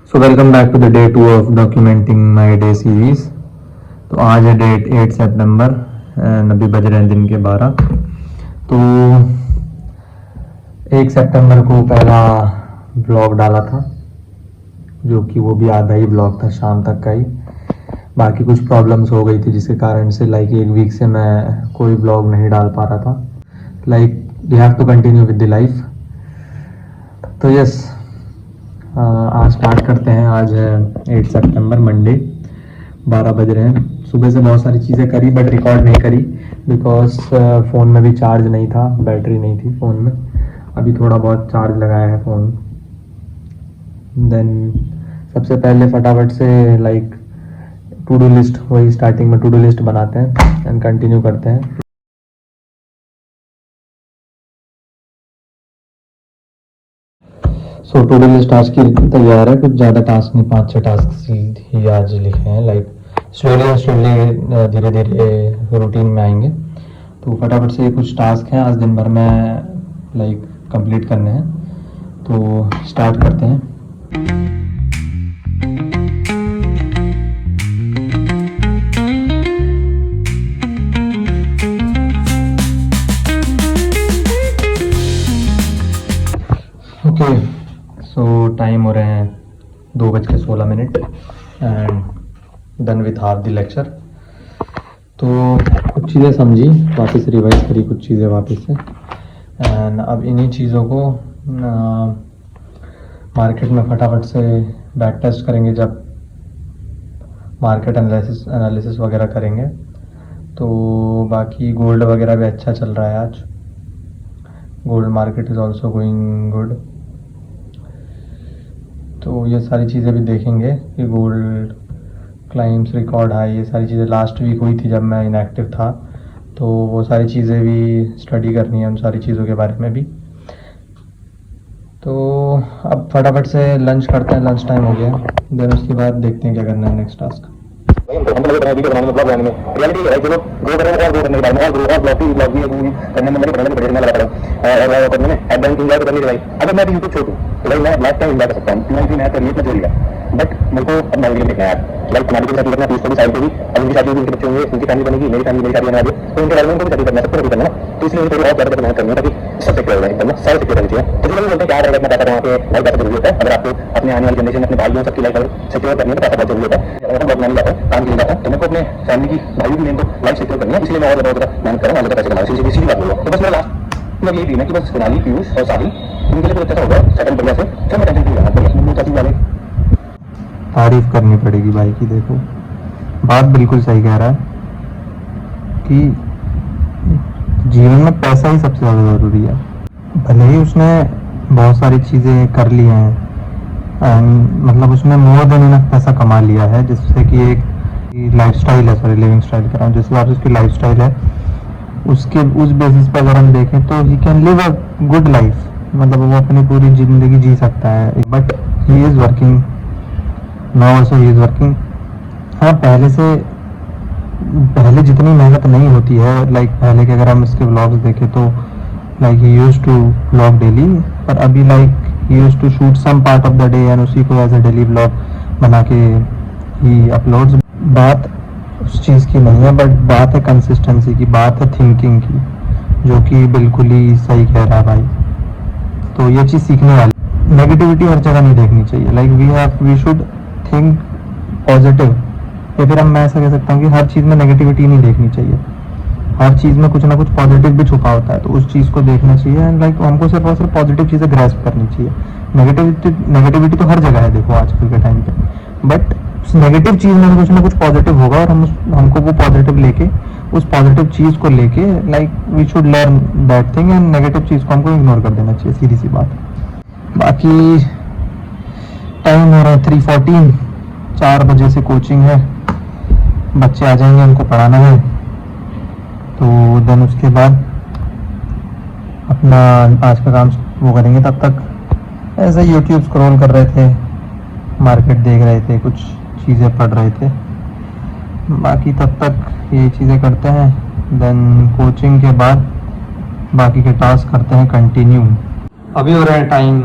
So welcome back to the day 2 of documenting my day series. तो आज है date 8 September and अभी बज रहे हैं दिन के 12। तो 1 सितंबर को पहला ब्लॉग डाला था, जो कि वो भी आधा ही ब्लॉग था, शाम तक का ही। बाकी कुछ प्रॉब्लम्स हो गई थी जिसके कारण से लाइक 1 वीक से मैं कोई ब्लॉग नहीं डाल पा रहा था। Like we have to continue with the life. तो यस, आज स्टार्ट करते हैं। आज है 8 सितंबर, मंडे, 12 बज रहे हैं। सुबह से बहुत सारी चीज़ें करी बट रिकॉर्ड नहीं करी बिकॉज फ़ोन में भी चार्ज नहीं था, बैटरी नहीं थी फ़ोन में। अभी थोड़ा बहुत चार्ज लगाया है फ़ोन। देन सबसे पहले फटाफट से लाइक टू डू लिस्ट, वही स्टार्टिंग में टू डू लिस्ट बनाते हैं एंड कंटिन्यू करते हैं। सो टू डू लिस्ट आज की तैयार है, कुछ ज़्यादा टास्क नहीं, 5-6 टास्क ही आज लिखे हैं। लाइक स्लोली धीरे धीरे रूटीन में आएंगे। तो फटाफट से कुछ टास्क हैं आज दिन भर में लाइक कंप्लीट करने हैं, तो स्टार्ट करते हैं। ओके, सो टाइम हो रहे हैं 2:16 and done with half the lecture. तो कुछ चीज़ें समझी, वापस रिवाइज करी कुछ चीज़ें वापस से, एंड अब इन्हीं चीज़ों को मार्केट में फटाफट से बैक टेस्ट करेंगे जब मार्केट एनालिसिस वगैरह करेंगे। तो बाकी गोल्ड वगैरह भी अच्छा चल रहा है आज। Gold market is also going good. तो ये सारी चीज़ें भी देखेंगे कि गोल्ड क्लाइम्स, रिकॉर्ड हाई, ये सारी चीज़ें लास्ट वीक हुई थी जब मैं इनएक्टिव था। तो वो सारी चीज़ें भी स्टडी करनी है, उन सारी चीज़ों के बारे में भी। तो अब फटाफट से लंच करते हैं, लंच टाइम हो गया। देन उसके बाद देखते हैं क्या करना है नेक्स्ट टास्क। वीडियो बनाने में, ब्लॉग बनाने में रियलिटी है। जो ग्रो करने में और ग्रो करने के बाद में और ग्रो और ब्लॉग भी मूवी करने में मेरे पढ़ने में बड़े लगा रहा हूं और करने में एड बैंक इंडिया करने के भाई। अगर मैं भी यूट्यूब छोड़ूं तो भाई मैं लाइफ टाइम इंडिया कर सकता हूं, क्योंकि मैं करियर में जोड़ेगा। बट मेरे को अब नया देखना है यार। लाइक फैमिली के साथ करना, पीस को भी साइड पे भी, अब उनकी शादी, उनके बच्चे होंगे, उनकी फैमिली बनेगी, मेरी फैमिली, मेरी शादी होने वाली है, तो उनके बारे में उनको भी शादी करना, सबको भी करना। तो इसलिए मुझे थोड़ी और ज़्यादा मेहनत करनी है ताकि सब सिक्योर हो जाए, एकदम सारे सिक्योर होनी चाहिए। तो लोग बोलते हैं क्या रहेगा, मैं पैसा कमा के लाइफ पैसा जरूरी होता है। अगर आपको अपने आने वाली जनरेशन, अपने भाइयों सबकी लाइफ सिक्योर करनी है तो पैसा बहुत जरूरी होता है। अगर मैं नहीं जाता हूँ, काम के लिए जाता हूँ, तो मेरे को अपने फैमिली की, भाई की मेन तो लाइफ सिक्योर करनी है। इसलिए मैं और ज़्यादा मेहनत कर रहा हूँ, पैसे कमाऊँ। सीधी बात बोल रहा हूँ। तो बस मेरा लास्ट मतलब यही ड्रीम है कि बस सोनाली, पीयूष और साहिल, उनके लिए कुछ अच्छा होगा, सेटल बढ़िया से, फिर मैं टेंशन फ्री रहना। तारीफ करनी पड़ेगी भाई की। देखो, बात बिल्कुल सही कह रहा है कि जीवन में पैसा ही सबसे ज़्यादा ज़रूरी है। भले ही उसने बहुत सारी चीज़ें कर ली हैं, मतलब उसने मोर देन इनफ पैसा कमा लिया है, जिससे कि एक लाइफस्टाइल है, सॉरी लिविंग स्टाइल कर रहा हूँ, जिस हिसाब से उसकी लाइफस्टाइल है उसके उस बेसिस पर अगर हम देखें तो he can live a good life. मतलब वो अपनी पूरी ज़िंदगी जी सकता है। But he is working now also, he is working. हाँ, पहले जितनी मेहनत नहीं होती है, लाइक पहले के अगर हम इसके व्लॉग्स देखें तो like he used to vlog daily, पर अभी like he used to shoot some part of the day and उसी को एज अ डेली व्लॉग बना के ही अपलोड्स। बात उस चीज़ की नहीं है, बट बात है कंसिस्टेंसी की, बात है थिंकिंग की, जो कि बिल्कुल ही सही कह रहा है भाई। तो ये चीज़ सीखने वाली। नेगेटिविटी हर जगह नहीं देखनी चाहिए। Like we should think positive, या फिर मैं ऐसा कह सकता हूँ कि हर चीज़ में नेगेटिविटी नहीं देखनी चाहिए। हर चीज़ में कुछ ना कुछ पॉजिटिव भी छुपा होता है, तो उस चीज़ को देखना चाहिए। एंड लाइक हमको सिर्फ और सिर्फ पॉजिटिव चीज़ें ग्रैस्प करनी चाहिए। नेगेटिविटी तो हर जगह है, देखो आजकल के टाइम पे। बट नेगेटिव चीज़ में कुछ ना कुछ पॉजिटिव होगा, और हमको वो पॉजिटिव लेके, उस पॉजिटिव चीज़ को लेके like we should learn that thing, and negative चीज़ को हमको इग्नोर कर देना चाहिए, सीधी सी बात। बाकी टाइम हो रहा है 3:14, 4 बजे से कोचिंग है, बच्चे आ जाएंगे, उनको पढ़ाना है। तो देन उसके बाद अपना आज का काम वो करेंगे। तब तक ऐसे यूट्यूब स्क्रॉल कर रहे थे, मार्केट देख रहे थे, कुछ चीज़ें पढ़ रहे थे। बाकी तब तक ये चीज़ें करते हैं। देन कोचिंग के बाद बाकी के टास्क करते हैं कंटिन्यू। अभी हो रहा है टाइम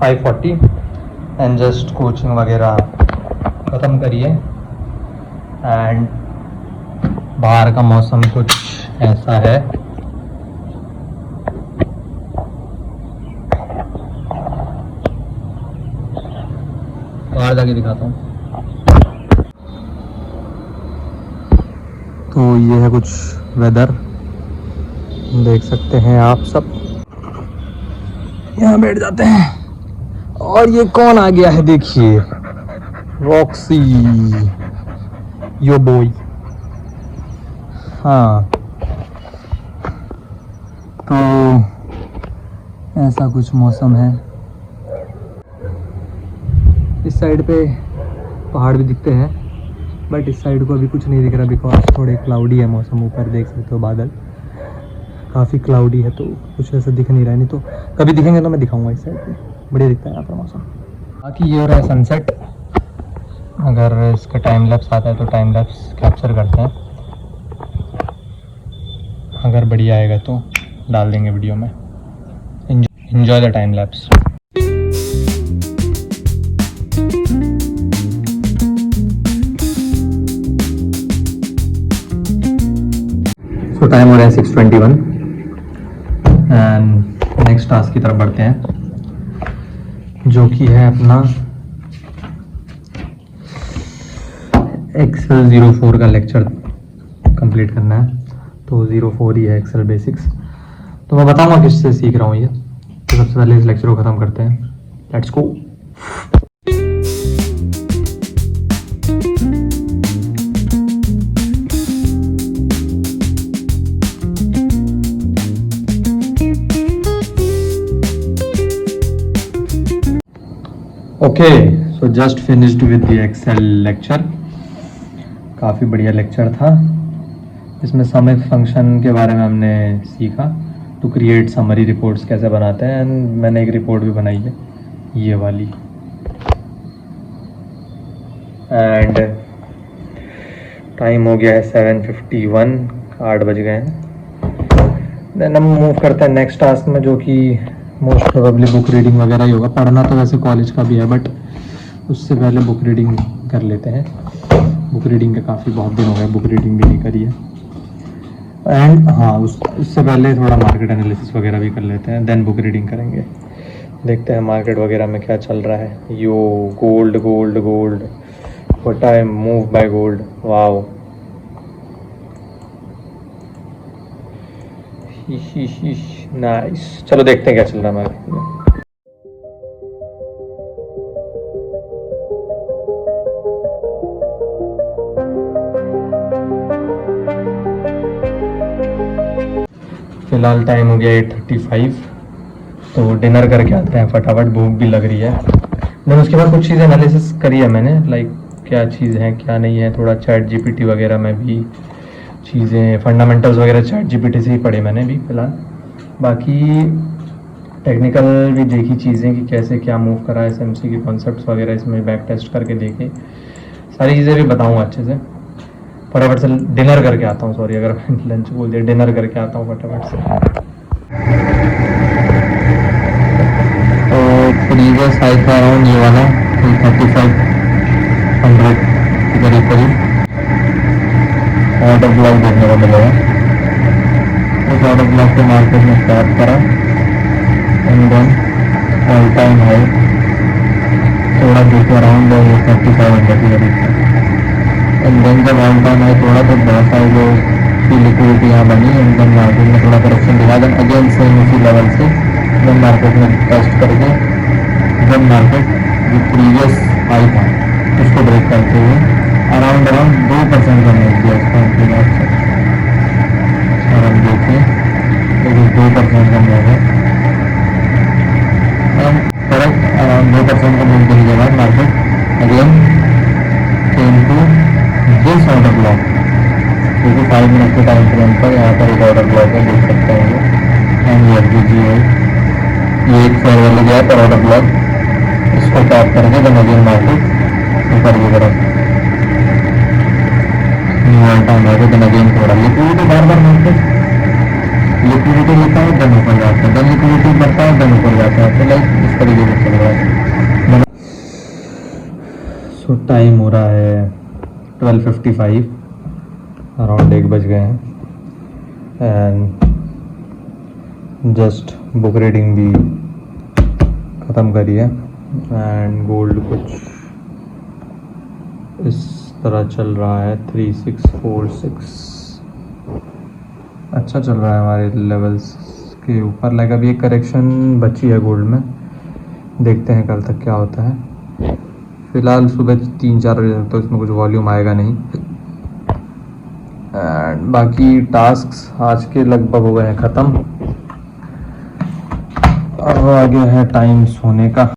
5:40 एंड जस्ट कोचिंग वगैरह ख़त्म करिए। एंड बाहर का मौसम कुछ ऐसा है। बाहर जाके दिखाता हूँ। तो ये है कुछ वेदर, देख सकते हैं आप सब। यहाँ बैठ जाते हैं। और ये कौन आ गया है देखिए, रॉक्सी यो बॉय। हाँ, तो ऐसा कुछ मौसम है। इस साइड पे पहाड़ भी दिखते हैं, बट इस साइड को अभी कुछ नहीं दिख रहा बिकॉज थोड़े क्लाउडी है मौसम। ऊपर देख सकते हो बादल काफ़ी क्लाउडी है, तो कुछ ऐसा दिख नहीं रहा है। नहीं तो कभी दिखेंगे तो मैं दिखाऊंगा। इस साइड पे बढ़िया दिखता है यहाँ पर मौसम। बाकी ये हो रहा है सनसेट। अगर इसका टाइम लैप्स आता है तो टाइम लैप्स कैप्चर करते हैं, अगर बढ़िया आएगा तो डाल देंगे वीडियो में। Enjoy the time lapse. तो टाइम हो रहा है 6:21 एंड नेक्स्ट टास्क की तरफ बढ़ते हैं, जो कि है अपना एक्सेल 04 का लेक्चर कंप्लीट करना है। तो 04 ही है एक्सेल बेसिक्स। तो मैं बताऊंगा किससे सीख रहा हूँ ये। तो सबसे पहले इस लेक्चर को ख़त्म करते हैं। Let's go. Okay, so just finished with the Excel lecture. काफ़ी बढ़िया लेक्चर था। इसमें समिट फंक्शन के बारे में हमने सीखा, टू क्रिएट समरी रिपोर्ट्स कैसे बनाते हैं। एंड मैंने एक रिपोर्ट भी बनाई है, ये वाली। एंड टाइम हो गया है 7:51, 8 बज गए हैं। देन हम मूव करते हैं नेक्स्ट टास्क में, जो कि मोस्ट प्रोबेबली बुक रीडिंग वगैरह ही होगा। पढ़ना तो वैसे कॉलेज का भी है, बट उससे पहले बुक रीडिंग कर लेते हैं। बुक रीडिंग के काफ़ी बहुत दिन हो गए, बुक रीडिंग भी नहीं करी है। एंड हाँ, उससे पहले थोड़ा मार्केट एनालिसिस वगैरह भी कर लेते हैं, देन बुक रीडिंग करेंगे। देखते हैं मार्केट वगैरह में क्या चल रहा है। Yo gold gold gold, what I move by gold, wow. Nice, चलो देखते हैं क्या चल रहा है मार्केट में। फिलहाल टाइम हो गया 8:35, तो डिनर करके आते हैं फटाफट, भूख भी लग रही है। देन उसके बाद कुछ चीज़ें एनालिसिस करी है मैंने, लाइक क्या चीज़ है क्या नहीं है। थोड़ा चैट जीपीटी वगैरह में भी चीज़ें, फंडामेंटल्स वगैरह चैट जीपीटी से ही पढ़े मैंने भी फिलहाल। बाकी टेक्निकल भी देखी चीज़ें कि कैसे क्या मूव करा है, एसएमसी के कॉन्सेप्ट्स वगैरह इसमें बैक टेस्ट करके देखे। सारी चीज़ें भी बताऊँगा अच्छे से। फटाफट से डिनर करके आता हूँ, सॉरी अगर मैंने लंच बोल दिया, डिनर करके आता हूँ फटाफट से। तो प्रीवियस हाई का अराउंड ये वाला 3500 के करीब ऑर्डर ब्लॉक देखने को मिलेगा। उस ऑर्डर ब्लॉक को मार्केट में स्टार्ट करा and then all time high थोड़ा देखो अराउंड 3500 के करीब। एंड देन जब ऑल टाइम हाई थोड़ा तो बहुत सारे लोग की लिक्विडिटी यहाँ बनी। एंड देन मार्केट में थोड़ा करेक्शन दिखा, देन अगेन सेम उसी लेवल से देन मार्केट में टेस्ट करके देन मार्केट जो प्रीवियस हाई था उसको ब्रेक करते हुए अराउंड 2% का मूव किया उसका इंतजार से। और हम देखें तो 2% का मूव है एंड करेक्ट अराउंड 2% का मूव देने के बाद market again came to this order block, क्योंकि 5 मिनट के टाइम फ्रेम पर यहाँ पर एक ऑर्डर ब्लॉक है, देख सकते हैं ये। एंड ये एक फेयर वैल्यू गया पर ऑर्डर ब्लॉक, इसको टैप करके देन अगेन मार्केट ऊपर की तरफ न्यू ऑल टाइम है। देन अगेन थोड़ा लिक्विडिटी बार बार मार्केट लिक्विडिटी लेता है देन ऊपर जाता है, देन लिक्विडिटी बढ़ता है देन ऊपर जाता है। तो लाइक इस तरीके से चल रहा है। तो टाइम हो रहा है 12:55, अराउंड 1 बज गए हैं। एंड जस्ट बुक रीडिंग भी ख़त्म करी है। एंड गोल्ड कुछ इस तरह चल रहा है 3646, अच्छा चल रहा है हमारे लेवल्स के ऊपर। लाइक अभी एक करेक्शन बची है गोल्ड में, देखते हैं कल तक क्या होता है। फ़िलहाल सुबह 3-4 बजे तक तो इसमें कुछ वॉल्यूम आएगा नहीं। एंड बाकी टास्क्स आज के लगभग हो गए हैं ख़त्म। अब आ गया है टाइम सोने का।